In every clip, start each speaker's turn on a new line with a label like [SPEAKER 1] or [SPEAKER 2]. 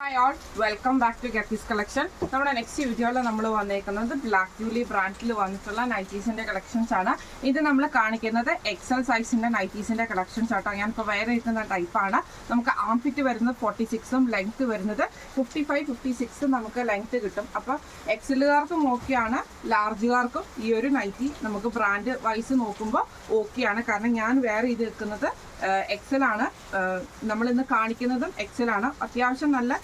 [SPEAKER 1] Hi all, welcome back to ഗെറ്റീസ് collection. നമ്മുടെ next വീഡിയോയിൽ നമ്മൾ വന്നേക്കുന്നത് ബ്ലാക്ക് ജൂലി ബ്രാൻഡിൽ വന്നിട്ടുള്ള നൈറ്റീസിൻ്റെ കളക്ഷൻസ് ആണ്. ഇത് നമ്മൾ കാണിക്കുന്നത് എക്സൽ സൈസിൻ്റെ നൈറ്റീസിൻ്റെ കളക്ഷൻസ് ആട്ടോ. ഞാനിപ്പോൾ വേറെ ഇരിക്കുന്ന ടൈപ്പാണ്. നമുക്ക് ആം ഫിറ്റ് വരുന്നത് 46ഉം ലെങ്ത്ത് വരുന്നത് 55-56 നമുക്ക് ലെങ്ത്ത് കിട്ടും. അപ്പോൾ എക്സലുകാർക്കും ഓക്കെയാണ്, ലാർജുകാർക്കും ഈ ഒരു നൈറ്റി നമുക്ക് ബ്രാൻഡ് വൈസ് നോക്കുമ്പോൾ ഓക്കെയാണ്. കാരണം ഞാൻ വേറെ ഇത് വെക്കുന്നത് എക്സൽ ആണ്. നമ്മളിന്ന് കാണിക്കുന്നതും എക്സൽ ആണ്. അത്യാവശ്യം നല്ല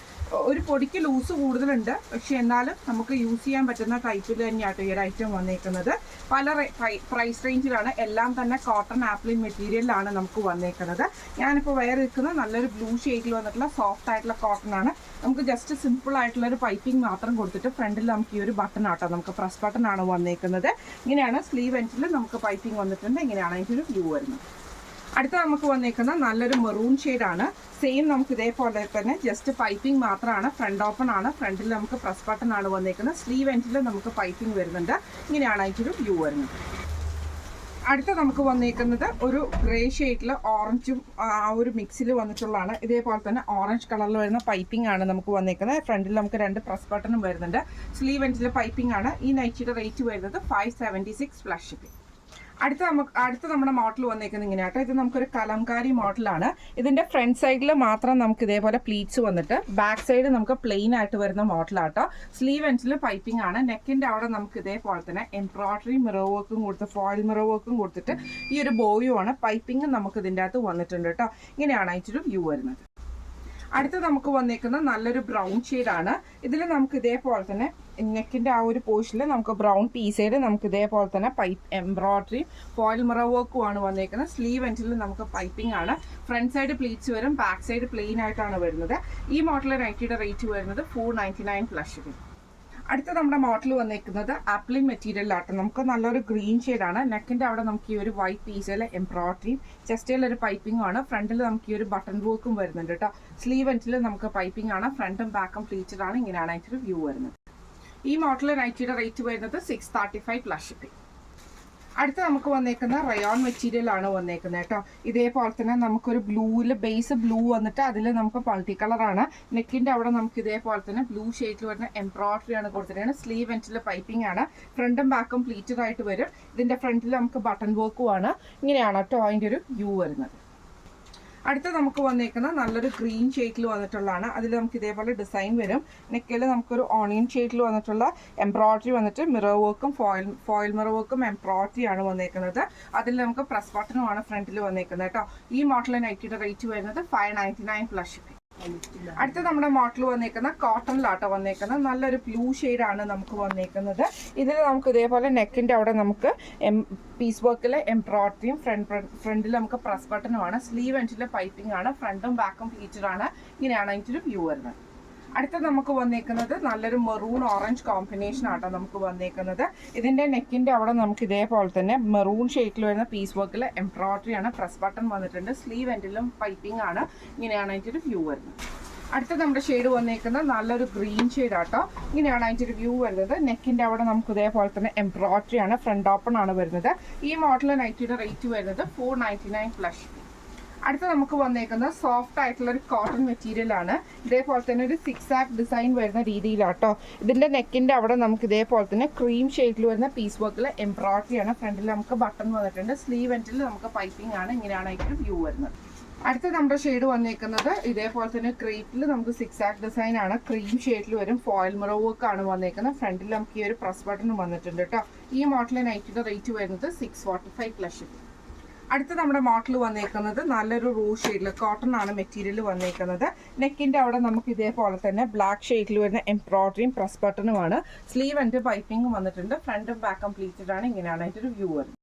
[SPEAKER 1] ഒരു പൊടിക്ക് ലൂസ് കൂടുതലുണ്ട്, പക്ഷെ എന്നാലും നമുക്ക് യൂസ് ചെയ്യാൻ പറ്റുന്ന ടൈപ്പിൽ തന്നെയാട്ടോ ഈ ഒരു ഐറ്റം വന്നേക്കുന്നത്. പല പ്രൈസ് റേഞ്ചിലാണ്, എല്ലാം തന്നെ കോട്ടൺ ആപ്ലിൻ മെറ്റീരിയലിലാണ് നമുക്ക് വന്നേക്കുന്നത്. ഞാനിപ്പോൾ വേറെ നിൽക്കുന്നത് നല്ലൊരു ബ്ലൂ ഷെയ്ഡിൽ വന്നിട്ടുള്ള സോഫ്റ്റ് ആയിട്ടുള്ള കോട്ടൺ ആണ്. നമുക്ക് ജസ്റ്റ് സിമ്പിൾ ആയിട്ടുള്ള ഒരു പൈപ്പിംഗ് മാത്രം കൊടുത്തിട്ട് ഫ്രണ്ടിൽ നമുക്ക് ഈ ഒരു ബട്ടൺ ആട്ടോ, നമുക്ക് പ്രസ് ബട്ടൺ ആണ് വന്നേക്കുന്നത്. ഇങ്ങനെയാണ് സ്ലീവ് എൻഡിൽ നമുക്ക് പൈപ്പിംഗ് വന്നിട്ടുണ്ട്. ഇങ്ങനെയാണ് അതിൻ്റെ ഒരു വ്യൂ വരുന്നത്. അടുത്ത നമുക്ക് വന്നേക്കുന്ന നല്ലൊരു മെറൂൺ ഷെയ്ഡാണ്. സെയിം നമുക്ക് ഇതേപോലെ തന്നെ ജസ്റ്റ് പൈപ്പിംഗ് മാത്രമാണ്, ഫ്രണ്ട് ഓപ്പൺ ആണ്. ഫ്രണ്ടിൽ നമുക്ക് പ്രസ് ബട്ടൺ ആണ് വന്നേക്കുന്നത്. സ്ലീവ് എൻഡിൽ നമുക്ക് പൈപ്പിംഗ് വരുന്നുണ്ട്. ഇങ്ങനെയാണ് അതിൻ്റെ വ്യൂ വരുന്നത്. അടുത്ത നമുക്ക് വന്നേക്കുന്നത് ഒരു ഗ്രേ ഷെയ്ഡിൽ ഓറഞ്ചും ആ ഒരു മിക്സിൽ വന്നിട്ടുള്ളതാണ്. ഇതേപോലെ തന്നെ ഓറഞ്ച് കളറിൽ വരുന്ന പൈപ്പിംഗ് ആണ് നമുക്ക് വന്നേക്കുന്നത്. ഫ്രണ്ടിൽ നമുക്ക് 2 പ്രസ് ബട്ടണും വരുന്നുണ്ട്. സ്ലീവ് എൻഡിൽ പൈപ്പിംഗ് ആണ്. ഈ നൈറ്റിയുടെ റേറ്റ് വരുന്നത് 576 പ്ലസ് ഷിപ്പിംഗ്. അടുത്ത നമ്മുടെ മോഡൽ വന്നേക്കുന്നത് ഇങ്ങനെയാട്ടോ. ഇത് നമുക്കൊരു കലംകാരി മോഡലാണ്. ഇതിന്റെ ഫ്രണ്ട് സൈഡിൽ മാത്രം നമുക്ക് ഇതേപോലെ പ്ലീറ്റ്സ് വന്നിട്ട് ബാക്ക് സൈഡ് നമുക്ക് പ്ലെയിൻ ആയിട്ട് വരുന്ന മോഡലാട്ടോ. സ്ലീവ് എൻഡിൽ പൈപ്പിംഗ് ആണ്. നെക്കിന്റെ അവിടെ നമുക്ക് ഇതേപോലെ തന്നെ എംബ്രോയിഡറി മിറർ വർക്കും കൊടുത്ത് ഫോയിൽ മിറർ വർക്കും കൊടുത്തിട്ട് ഈ ഒരു ബോയും ആണ്. പൈപ്പിംഗ് നമുക്ക് ഇതിൻ്റെ അകത്ത് വന്നിട്ടുണ്ട് കേട്ടോ. ഇങ്ങനെയാണ് അതിൻ്റെ വ്യൂ വരുന്നത്. അടുത്ത് നമുക്ക് വന്നേക്കുന്ന നല്ലൊരു ബ്രൗൺ ഷെയ്ഡാണ്. ഇതിൽ നമുക്ക് ഇതേപോലെ തന്നെ നെക്കിൻ്റെ ആ ഒരു പോർഷനിൽ നമുക്ക് ബ്രൗൺ പീസൈഡ് നമുക്ക് ഇതേപോലെ തന്നെ എംബ്രോയിഡറി ഫോയിൽ മിറർ വർക്കും ആണ് വന്നേക്കുന്നത്. സ്ലീവ് എൻഡിൽ നമുക്ക് പൈപ്പിംഗ് ആണ്. ഫ്രണ്ട് സൈഡ് പ്ലീറ്റ്സ് വരും, ബാക്ക് സൈഡ് പ്ലെയിൻ ആയിട്ടാണ് വരുന്നത്. ഈ മോഡൽ നൈറ്റിയുടെ റേറ്റ് വരുന്നത് 499 പ്ലസ് ഷിപ്പിംഗ്. അടുത്ത നമ്മുടെ മോഡൽ വന്നേക്കുന്നത് ആപ്ലിൻ മെറ്റീരിയലാട്ടോ. നമുക്ക് നല്ലൊരു ഗ്രീൻ ഷെയ്ഡാണ്. നെക്കിൻ്റെ അവിടെ നമുക്ക് ഈ ഒരു വൈറ്റ് പീസിൽ എംബ്രോയിഡറിയും ചെസ്റ്റിൽ ഒരു പൈപ്പിംഗും ആണ്. ഫ്രണ്ടിൽ നമുക്ക് ഈ ഒരു ബട്ടൺ വർക്കും വരുന്നുണ്ട് കേട്ടോ. സ്ലീവ് എൻഡിൽ നമുക്ക് പൈപ്പിംഗ് ആണ്. ഫ്രണ്ടും ബാക്കും പ്ലീറ്റഡ് ആണ്. ഇങ്ങനെയാണ് അതിൻ്റെ വ്യൂ വരുന്നത്. ഈ മോഡൽ നൈറ്റിയുടെ റേറ്റ് വരുന്നത് 635 പ്ലസ് ഷിപ്പിംഗ്. അടുത്ത നമുക്ക് വന്നേക്കുന്ന റയോൺ മെറ്റീരിയൽ ആണ് വന്നേക്കുന്നത് കേട്ടോ. ഇതേപോലെ തന്നെ നമുക്കൊരു ബ്ലൂവിൽ ബേസ് ബ്ലൂ വന്നിട്ട് അതിൽ നമുക്ക് മൾട്ടി കളറാണ്. നെക്കിൻ്റെ അവിടെ നമുക്ക് ഇതേപോലെ തന്നെ ബ്ലൂ ഷെയ്ഡിൽ വരുന്ന എംബ്രോയിഡറി ആണ് കൊടുത്തിട്ടാണ്. സ്ലീവ് എൻഡിൽ പൈപ്പിംഗ് ആണ്. ഫ്രണ്ടും ബാക്കും പ്ലീറ്റഡ് ആയിട്ട് വരും. ഇതിൻ്റെ ഫ്രണ്ടിൽ നമുക്ക് ബട്ടൺ വർക്കും ആണ്. ഇങ്ങനെയാണ് കേട്ടോ അതിൻ്റെ ഒരു വ്യൂ വരുന്നത്. അടുത്ത നമുക്ക് വന്നേക്കുന്ന നല്ലൊരു ഗ്രീൻ ഷെയ്ഡിൽ വന്നിട്ടുള്ളതാണ്. അതിൽ നമുക്ക് ഇതേപോലെ ഡിസൈൻ വരും. നെക്കിൽ നമുക്കൊരു ഓണിയൻ ഷെയ്ഡിൽ വന്നിട്ടുള്ള എംബ്രോയിഡറി വന്നിട്ട് മിറർ വർക്കും ഫോയിൽ മിറർ വർക്കും എംബ്രോയിഡറി ആണ് വന്നേക്കുന്നത്. അതിൽ നമുക്ക് പ്രസ് ബട്ടണുമാണ് ഫ്രണ്ടിൽ വന്നേക്കുന്നത് കേട്ടോ. ഈ മോഡൽ നൈറ്റിയുടെ റേറ്റ് വരുന്നത് 599 പ്ലസ് ഷിപ്പിംഗ്. അടുത്ത നമ്മുടെ മോഡൽ വന്നേക്കുന്ന കോട്ടണിലാട്ടോ വന്നേക്കുന്നത്. നല്ലൊരു ബ്ലൂ ഷെയ്ഡാണ് നമുക്ക് വന്നേക്കുന്നത്. ഇതിൽ നമുക്ക് ഇതേപോലെ നെക്കിൻ്റെ അവിടെ നമുക്ക് പീസ് വർക്കിലെ എംബ്രോയിഡറിയും ഫ്രണ്ടിൽ നമുക്ക് പ്രസ് ബട്ടണുമാണ്. സ്ലീവ് എൻഡിൽ പൈപ്പിംഗ് ആണ്. ഫ്രണ്ടും ബാക്കും പ്ലീറ്റഡ് ആണ്. ഇങ്ങനെയാണ് അതിൻ്റെ വ്യൂ വരുന്നത്. അടുത്ത നമുക്ക് വന്നേക്കുന്നത് നല്ലൊരു മെറൂൺ ഓറഞ്ച് കോമ്പിനേഷൻ ആട്ടോ നമുക്ക് വന്നേക്കുന്നത്. ഇതിൻ്റെ നെക്കിൻ്റെ അവിടെ നമുക്ക് ഇതേപോലെ തന്നെ മെറൂൺ ഷെയ്ഡിൽ വരുന്ന പീസ് വർക്കിൽ എംബ്രോയിഡറി ആണ്. പ്രസ് ബട്ടൺ വന്നിട്ടുണ്ട്. സ്ലീവ് എൻഡിലും പൈപ്പിംഗ് ആണ്. ഇങ്ങനെയാണ് അതിൻ്റെ വ്യൂ വരുന്നത്. അടുത്ത നമ്മുടെ ഷെയ്ഡ് വന്നേക്കുന്നത് നല്ലൊരു ഗ്രീൻ ഷെയ്ഡ് ആട്ടോ. ഇങ്ങനെയാണ് അതിൻ്റെ വ്യൂ വരുന്നത്. നെക്കിൻ്റെ അവിടെ നമുക്ക് ഇതേപോലെ തന്നെ എംബ്രോയിഡറി ആണ്. ഫ്രണ്ട് ഓപ്പൺ ആണ് വരുന്നത്. ഈ മോഡൽ നൈറ്റിയുടെ റേറ്റ് വരുന്നത് 499 പ്ലസ്. അടുത്ത നമുക്ക് വന്നേക്കുന്നത് സോഫ്റ്റ് ആയിട്ടുള്ള ഒരു കോട്ടൺ മെറ്റീരിയൽ ആണ്. ഇതേപോലെ തന്നെ ഒരു 6 ആക്ക് ഡിസൈൻ വരുന്ന രീതിയിലാട്ടോ. ഇതിൻ്റെ നെക്കിൻ്റെ അവിടെ നമുക്ക് ഇതേപോലെ തന്നെ ക്രീം ഷെയ്ഡിൽ വരുന്ന പീസ് വർക്കിൽ എംബ്രോയിഡറി ആണ്. ഫ്രണ്ടിൽ നമുക്ക് ബട്ടൺ വന്നിട്ടുണ്ട്. സ്ലീവ് എൻഡിൽ നമുക്ക് പൈപ്പിംഗ് ആണ്. ഇങ്ങനെയാണ് അതിൻ്റെ വ്യൂ വരുന്നത്. അടുത്ത നമ്മുടെ ഷെയ്ഡ് വന്നേക്കുന്നത് ഇതേപോലെ തന്നെ ക്രീപ്പിൽ നമുക്ക് 6 ആക്ക് ഡിസൈൻ ആണ്. ക്രീം ഷെയ്ഡിൽ വരും. ഫോയിൽ മിറർ വർക്ക് ആണ് വന്നേക്കുന്നത്. ഫ്രണ്ടിൽ നമുക്ക് ഈ ഒരു പ്രസ് ബട്ടൺ വന്നിട്ടുണ്ട് കേട്ടോ. ഈ മോഡൽ നൈറ്റിയുടെ റേറ്റ് വരുന്നത് 645 പ്ലസ് ഷിപ്പിംഗ്. അടുത്ത നമ്മുടെ മോഡൽ വന്നേക്കുന്നത് നല്ലൊരു റോസ് ഷെയ്ഡിൽ കോട്ടൺ ആണ് മെറ്റീരിയൽ വന്നേക്കുന്നത്. നെക്കിൻ്റെ അവിടെ നമുക്ക് ഇതേപോലെ തന്നെ ബ്ലാക്ക് ഷെയ്ഡിൽ വരുന്ന എംബ്രോയിഡറിയും പ്രസ് ബട്ടണുമാണ്. സ്ലീവ് എൻഡ് പൈപ്പിംഗും വന്നിട്ടുണ്ട്. ഫ്രണ്ടും ബാക്ക് കംപ്ലീറ്റഡ് ആണ്. ഇങ്ങനെയാണ് അതിൻ്റെ ഒരു വ്യൂ വരുന്നത്.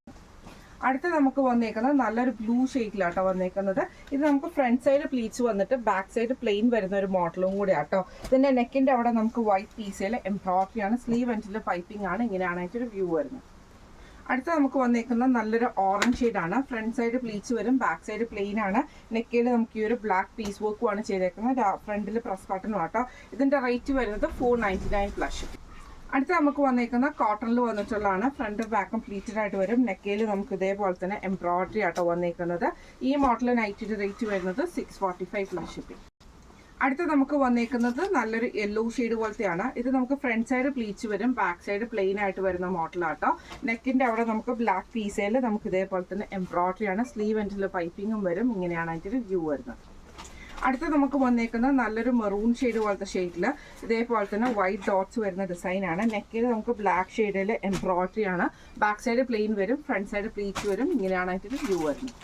[SPEAKER 1] അടുത്ത നമുക്ക് വന്നേക്കുന്നത് നല്ലൊരു ബ്ലൂ ഷെയ്ഡിലാട്ടോ വന്നേക്കുന്നത്. ഇത് നമുക്ക് ഫ്രണ്ട് സൈഡ് പ്ലീറ്റ്സ് വന്നിട്ട് ബാക്ക് സൈഡ് പ്ലെയിൻ വരുന്ന ഒരു മോഡലും കൂടി ആട്ടോ. ഇതിൻ്റെ നെക്കിൻ്റെ അവിടെ നമുക്ക് വൈറ്റ് പീസിൽ എംബ്രോയിഡറി ആണ്. സ്ലീവ് എൻഡിൽ പൈപ്പിംഗ് ആണ്. ഇങ്ങനെയാണ് അതിൻ്റെ ഒരു വ്യൂ വരുന്നത്. അടുത്ത നമുക്ക് വന്നേക്കുന്ന നല്ലൊരു ഓറഞ്ച് ഷെയ്ഡാണ്. ഫ്രണ്ട് സൈഡ് പ്ലീറ്റ്സ് വരും, ബാക്ക് സൈഡ് പ്ലെയിൻ ആണ്. നെക്കിൽ നമുക്ക് ഈ ഒരു ബ്ലാക്ക് പീസ് വർക്കുമാണ് ചെയ്തേക്കുന്നത്. ഫ്രണ്ടിൽ പ്രസ് ബട്ടണും ആട്ടോ. ഇതിൻ്റെ റേറ്റ് വരുന്നത് 499 പ്ലസ്. അടുത്ത നമുക്ക് വന്നേക്കുന്ന കോട്ടണിൽ വന്നിട്ടുള്ളതാണ്. ഫ്രണ്ട് ബാക്കും പ്ലീറ്റഡ് ആയിട്ട് വരും. നെക്കയിൽ നമുക്ക് ഇതേപോലെ തന്നെ എംബ്രോയിഡറി ആട്ടോ വന്നേക്കുന്നത്. ഈ മോഡൽ നൈറ്റിയുടെ റേറ്റ് വരുന്നത് 645 പ്ലസ് ഷിപ്പിംഗ്. അടുത്ത നമുക്ക് വന്നേക്കുന്നത് നല്ലൊരു യെല്ലോ ഷെയ്ഡ് പോലത്തെയാണ്. ഇത് നമുക്ക് ഫ്രണ്ട് സൈഡ് പ്ലീച്ച് വരും, ബാക്ക് സൈഡ് പ്ലെയിൻ ആയിട്ട് വരുന്ന മോഡലാട്ടോ. നെക്കിന്റെ അവിടെ നമുക്ക് ബ്ലാക്ക് പീസയിൽ നമുക്ക് ഇതേപോലെ തന്നെ എംബ്രോയിഡറി ആണ്. സ്ലീവ് എൻഡിൽ പൈപ്പിങ്ങും വരും. ഇങ്ങനെയാണ് അതിന്റെ വ്യൂ വരുന്നത്. അടുത്ത നമുക്ക് വന്നേക്കുന്നത് നല്ലൊരു മെറൂൺ ഷെയ്ഡ് പോലത്തെ ഷെയ്ഡിൽ ഇതേപോലെ തന്നെ വൈറ്റ് ഡോട്ട്സ് വരുന്ന ഡിസൈനാണ്. നെക്കിൽ നമുക്ക് ബ്ലാക്ക് ഷെയ്ഡിൽ എംബ്രോയിഡറി ആണ്. ബാക്ക് സൈഡ് പ്ലെയിൻ വരും, ഫ്രണ്ട് സൈഡ് പ്ലീച്ച് വരും. ഇങ്ങനെയാണ് അതിന്റെ വ്യൂ വരുന്നത്.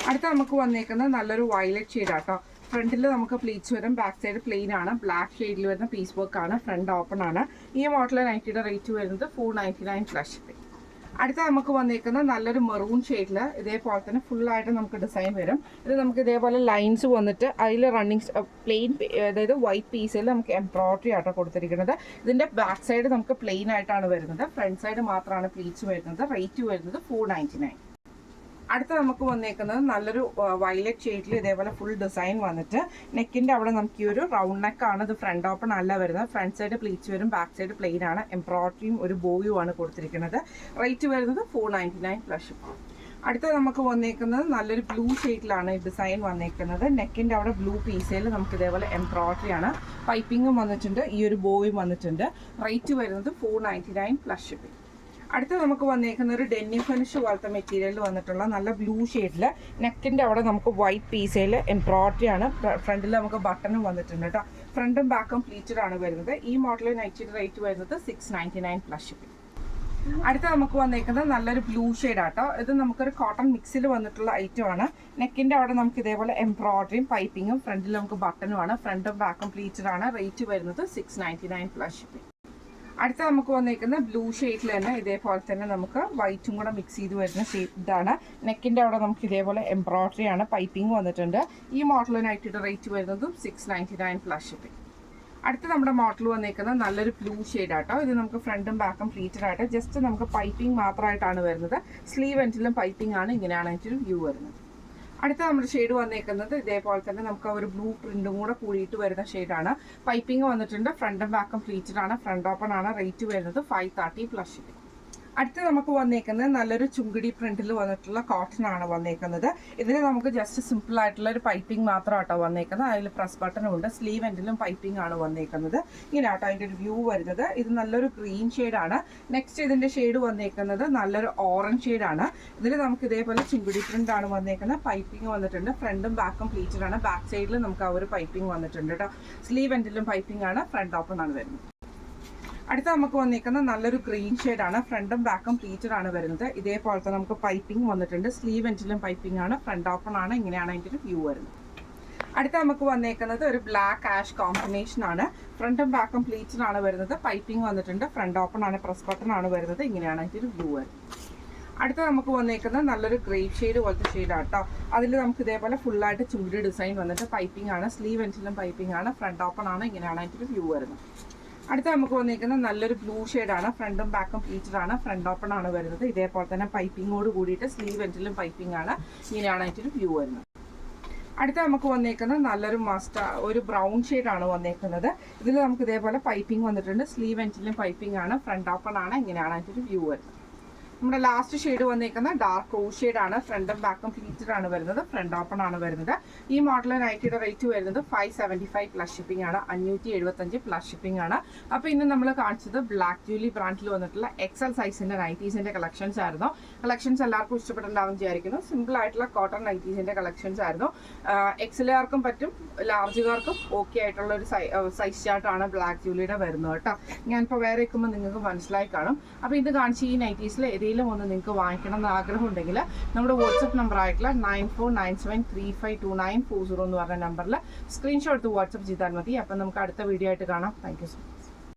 [SPEAKER 1] അടുത്ത നമുക്ക് വന്നേക്കുന്നത് നല്ലൊരു വയലറ്റ് ഷെയ്ഡാട്ടോ. ഫ്രണ്ടിൽ നമുക്ക് പ്ലീറ്റ്സ് വരും, ബാക്ക് സൈഡ് പ്ലെയിൻ ആണ്. ബ്ലാക്ക് ഷെയ്ഡിൽ വരുന്ന പീസ് വർക്ക് ആണ്. ഫ്രണ്ട് ഓപ്പൺ ആണ്. ഈ മോഡൽ നൈറ്റിയുടെ റേറ്റ് വരുന്നത് 499 പ്ലസ് ഷിപ്പിംഗ്. അടുത്ത നമുക്ക് വന്നേക്കുന്നത് നല്ലൊരു മെറൂൺ ഷെയ്ഡിൽ ഇതേപോലെ തന്നെ ഫുള്ളായിട്ട് നമുക്ക് ഡിസൈൻ വരും. ഇത് നമുക്ക് ഇതേപോലെ ലൈൻസ് വന്നിട്ട് അതിൽ റണ്ണിങ് പ്ലെയിൻ, അതായത് വൈറ്റ് പീസിൽ നമുക്ക് എംബ്രോയിഡറി ആട്ടോ കൊടുത്തിരിക്കുന്നത്. ഇതിന്റെ ബാക്ക് സൈഡ് നമുക്ക് പ്ലെയിൻ ആയിട്ടാണ് വരുന്നത്. ഫ്രണ്ട് സൈഡ് മാത്രമാണ് പ്ലീറ്റ്സ് വരുന്നത്. റേറ്റ് വരുന്നത് 499. അടുത്ത നമുക്ക് വന്നേക്കുന്നത് നല്ലൊരു വയലറ്റ് ഷെയ്ഡിൽ ഇതേപോലെ ഫുൾ ഡിസൈൻ വന്നിട്ട് നെക്കിന്റെ അവിടെ നമുക്ക് ഈ ഒരു റൗണ്ട് നെക്കാണ്. ഇത് ഫ്രണ്ട് ഓപ്പൺ അല്ല വരുന്നത്. ഫ്രണ്ട് സൈഡ് പ്ലീറ്റ്സ് വരും, ബാക്ക് സൈഡ് പ്ലെയിൻ ആണ്. എംബ്രോയിഡറിയും ഒരു ബോയും ആണ് കൊടുത്തിരിക്കുന്നത്. റേറ്റ് വരുന്നത് 499 പ്ലസ്. അടുത്ത നമുക്ക് വന്നേക്കുന്നത് നല്ലൊരു ബ്ലൂ ഷെയ്ഡിലാണ് ഈ ഡിസൈൻ വന്നേക്കുന്നത്. നെക്കിന്റെ അവിടെ ബ്ലൂ പീസയിൽ നമുക്ക് ഇതേപോലെ എംബ്രോയിഡറി ആണ്. പൈപ്പിങ്ങും വന്നിട്ടുണ്ട്, ഈ ഒരു ബോയും വന്നിട്ടുണ്ട്. റേറ്റ് വരുന്നത് 499 പ്ലസ് ഷിപ്പിംഗ്. അടുത്ത നമുക്ക് വന്നേക്കുന്ന ഒരു ഡെന്നി ഫിനിഷ് പോലത്തെ മെറ്റീരിയൽ വന്നിട്ടുള്ള നല്ല ബ്ലൂ ഷെയ്ഡിൽ നെക്കിന്റെ അവിടെ നമുക്ക് വൈറ്റ് പീസയിൽ എംബ്രോയിഡറി ആണ്. ഫ്രണ്ടിൽ നമുക്ക് ബട്ടണും വന്നിട്ടുണ്ട് കേട്ടോ. ഫ്രണ്ടും ബാക്കും പ്ലീറ്റഡ് ആണ് വരുന്നത്. ഈ മോഡൽ നൈറ്റിയുടെ റേറ്റ് വരുന്നത് 699 പ്ലസ് ഷിപ്പിംഗ്. അടുത്ത നമുക്ക് വന്നേക്കുന്നത് നല്ലൊരു ബ്ലൂ ഷെയ്ഡ് ആട്ടോ. ഇത് നമുക്കൊരു കോട്ടൺ മിക്സിൽ വന്നിട്ടുള്ള ഐറ്റം ആണ്. നെക്കിന്റെ അവിടെ നമുക്ക് ഇതേപോലെ എംബ്രോയിഡറിയും പൈപ്പിങ്ങും ഫ്രണ്ടിൽ നമുക്ക് ബട്ടണും ആണ്. ഫ്രണ്ടും ബാക്കും പ്ലീറ്റഡ് ആണ്. റേറ്റ് വരുന്നത് 699 പ്ലസ് ഷിപ്പിംഗ്. അടുത്ത നമുക്ക് വന്നേക്കുന്ന ബ്ലൂ ഷെയ്ഡിൽ തന്നെ ഇതേപോലെ തന്നെ നമുക്ക് വൈറ്റും കൂടെ മിക്സ് ചെയ്ത് വരുന്ന ഇതാണ്. നെക്കിന്റെ അവിടെ നമുക്ക് ഇതേപോലെ എംബ്രോയിഡറി ആണ്. പൈപ്പിംഗ് വന്നിട്ടുണ്ട്. ഈ മോഡലിനായിട്ട് റേറ്റ് വരുന്നതും 699 പ്ലസ് ഷിപ്പിംഗ്. അടുത്ത നമ്മുടെ മോഡൽ വന്നേക്കുന്നത് നല്ലൊരു ബ്ലൂ ഷെയ്ഡ് ആട്ടോ. ഇത് നമുക്ക് ഫ്രണ്ടും ബാക്കും പ്ലീറ്റഡ് ആയിട്ട് ജസ്റ്റ് നമുക്ക് പൈപ്പിംഗ് മാത്രമായിട്ടാണ് വരുന്നത്. സ്ലീവ് എൻഡിലും പൈപ്പിംഗ് ആണ്. ഇങ്ങനെയാണ് അതിൻ്റെ വ്യൂ വരുന്നത്. അടുത്ത നമ്മുടെ ഷെയ്ഡ് വന്നേക്കുന്നത് ഇതേപോലെ തന്നെ നമുക്ക് ഒരു ബ്ലൂ പ്രിന്റും കൂടെ കൂടിയിട്ട് വരുന്ന ഷെയ്ഡാണ്. പൈപ്പിംഗ് വന്നിട്ടുണ്ട്. ഫ്രണ്ടും ബാക്കും പ്ലീറ്റഡ് ആണ്. ഫ്രണ്ട് ഓപ്പൺ ആണ്. റേറ്റ് വരുന്നത് 530 പ്ലസ് ഷിപ്പിംഗ്. അടുത്ത് നമുക്ക് വന്നേക്കുന്നത് നല്ലൊരു ചുങ്കിടി പ്രിന്റിൽ വന്നിട്ടുള്ള കോട്ടൺ ആണ് വന്നേക്കുന്നത്. ഇതിന് നമുക്ക് ജസ്റ്റ് സിമ്പിൾ ആയിട്ടുള്ള ഒരു പൈപ്പിംഗ് മാത്രം ആട്ടോ വന്നേക്കുന്നത്. അതിൽ പ്രസ് ബട്ടണും ഉണ്ട്. സ്ലീവ് എൻഡിലും പൈപ്പിംഗ് ആണ് വന്നേക്കുന്നത്. ഇങ്ങനെ ആട്ടോ അതിൻ്റെ ഒരു വ്യൂ വരുന്നത്. ഇത് നല്ലൊരു ഗ്രീൻ ഷെയ്ഡാണ്. നെക്സ്റ്റ് ഇതിന്റെ ഷെയ്ഡ് വന്നേക്കുന്നത് നല്ലൊരു ഓറഞ്ച് ഷെയ്ഡാണ്. ഇതിൽ നമുക്ക് ഇതേപോലെ ചുങ്കിടി പ്രിന്റ് ആണ് വന്നേക്കുന്നത്. പൈപ്പിംഗ് വന്നിട്ടുണ്ട്. ഫ്രണ്ടും ബാക്കും പ്ലീറ്റഡ് ആണ്. ബാക്ക് സൈഡിൽ നമുക്ക് ആ ഒരു പൈപ്പിംഗ് വന്നിട്ടുണ്ട് കേട്ടോ. സ്ലീവ് എൻഡിലും പൈപ്പിംഗ് ആണ്. ഫ്രണ്ട് ഓപ്പൺ ആണ് വരുന്നത്. അടുത്ത നമുക്ക് വന്നിരിക്കുന്നത് നല്ലൊരു ഗ്രീൻ ഷെയ്ഡാണ്. ഫ്രണ്ടും ബാക്കും പ്ലീറ്റഡ് ആണ് വരുന്നത്. ഇതേപോലത്തെ നമുക്ക് പൈപ്പിംഗ് വന്നിട്ടുണ്ട്. സ്ലീവ് എൻഡിലും പൈപ്പിംഗ് ആണ്. ഫ്രണ്ട് ഓപ്പൺ ആണ്. ഇങ്ങനെയാണ് അതിൻ്റെ ഒരു വ്യൂ വരുന്നത്. അടുത്ത നമുക്ക് വന്നേക്കുന്നത് ഒരു ബ്ലാക്ക് ആഷ് കോമ്പിനേഷൻ ആണ്. ഫ്രണ്ടും ബാക്കും പ്ലീറ്റഡ് ആണ് വരുന്നത്. പൈപ്പിംഗ് വന്നിട്ടുണ്ട്. ഫ്രണ്ട് ഓപ്പൺ ആണ്. പ്രസ് ബട്ടൺ ആണ് വരുന്നത്. ഇങ്ങനെയാണ് അതിൻ്റെ ഒരു വ്യൂ വരുന്നത്. അടുത്ത നമുക്ക് വന്നേക്കുന്നത് നല്ലൊരു ഗ്രേപ്പ് ഷെയ്ഡ് പോലത്തെ ഷെയ്ഡാണ് കേട്ടോ. അതിൽ നമുക്ക് ഇതേപോലെ ഫുള്ളായിട്ട് ചുണ്ടി ഡിസൈൻ വന്നിട്ട് പൈപ്പിംഗ് ആണ്. സ്ലീവ് എൻഡിലും പൈപ്പിംഗ് ആണ്. ഫ്രണ്ട് ഓപ്പൺ ആണ്. ഇങ്ങനെയാണ് അതിൻ്റെ ഒരു വ്യൂ വരുന്നത്. അടുത്ത നമുക്ക് വന്നിരിക്കുന്നത് നല്ലൊരു ബ്ലൂ ഷെയ്ഡാണ്. ഫ്രണ്ടും ബാക്കും പ്ലീറ്റഡ് ആണ്. ഫ്രണ്ട് ഓപ്പൺ ആണ് വരുന്നത്. ഇതേപോലെ തന്നെ പൈപ്പിങ്ങോട് കൂടിയിട്ട് സ്ലീവ് എൻഡിലും പൈപ്പിംഗ് ആണ്. ഇങ്ങനെയാണ് അതിൻ്റെ വ്യൂ വരുന്നത്. അടുത്ത നമുക്ക് വന്നേക്കുന്നത് നല്ലൊരു ഒരു ബ്രൗൺ ഷെയ്ഡാണ് വന്നേക്കുന്നത്. ഇതിൽ നമുക്ക് ഇതേപോലെ പൈപ്പിംഗ് വന്നിട്ടുണ്ട്. സ്ലീവ് എൻഡിലും പൈപ്പിംഗ് ആണ്. ഫ്രണ്ട് ഓപ്പൺ ആണ്. ഇങ്ങനെയാണ് അതിൻ്റെ വ്യൂ വരുന്നത്. നമ്മുടെ ലാസ്റ്റ് ഷെയ്ഡ് വന്നേക്കുന്ന ഡാർക്ക് റോസ് ഷെയ്ഡാണ്. ഫ്രണ്ടും ബാക്കും പ്ലീറ്റഡ് ആണ് വരുന്നത്. ഫ്രണ്ട് ഓപ്പൺ ആണ് വരുന്നത്. ഈ മോഡൽ നൈറ്റിയുടെ റേറ്റ് വരുന്നത് 575 പ്ലസ് ഷിപ്പിംഗ് ആണ്. 575 പ്ലസ് ഷിപ്പിംഗ് ആണ്. അപ്പോൾ ഇന്ന് നമ്മൾ കാണിച്ചത് ബ്ലാക്ക് ജൂലി ബ്രാൻഡിൽ വന്നിട്ടുള്ള എക്സൽ സൈസിന്റെ നൈറ്റീസിന്റെ കളക്ഷൻസ് ആയിരുന്നു. കളക്ഷൻസ് എല്ലാവർക്കും ഇഷ്ടപ്പെട്ടുണ്ടാവും വിചാരിക്കുന്നു. സിമ്പിൾ ആയിട്ടുള്ള കോട്ടൺ നൈറ്റീസിന്റെ കളക്ഷൻസ് ആയിരുന്നു. എക്സലുകാർക്കും പറ്റും, ലാർജുകാർക്കും ഓക്കെ ആയിട്ടുള്ള ഒരു സൈസ് ചാർട്ടാണ് ബ്ലാക്ക് ജൂലിയുടെ വരുന്നത് കേട്ടോ. ഞാനിപ്പോൾ വേറെ വെക്കുമ്പോൾ നിങ്ങൾക്ക് മനസ്സിലായി കാണും. അപ്പോൾ ഇത് കാണിച്ച ഈ നൈറ്റീസിൽ ഏതെങ്കിലും ഒന്ന് നിങ്ങൾക്ക് വാങ്ങിക്കണം എന്ന് ആഗ്രഹം ഉണ്ടെങ്കിൽ നമ്മുടെ വാട്സപ്പ് നമ്പർ ആയിട്ടുള്ള 9497352940 എന്ന് പറഞ്ഞ നമ്പറിൽ സ്ക്രീൻഷോട്ട് എടുത്ത് വാട്സപ്പ് ചെയ്താൽ മതി. അപ്പം നമുക്ക് അടുത്ത വീഡിയോ ആയിട്ട് കാണാം. Thank you so much.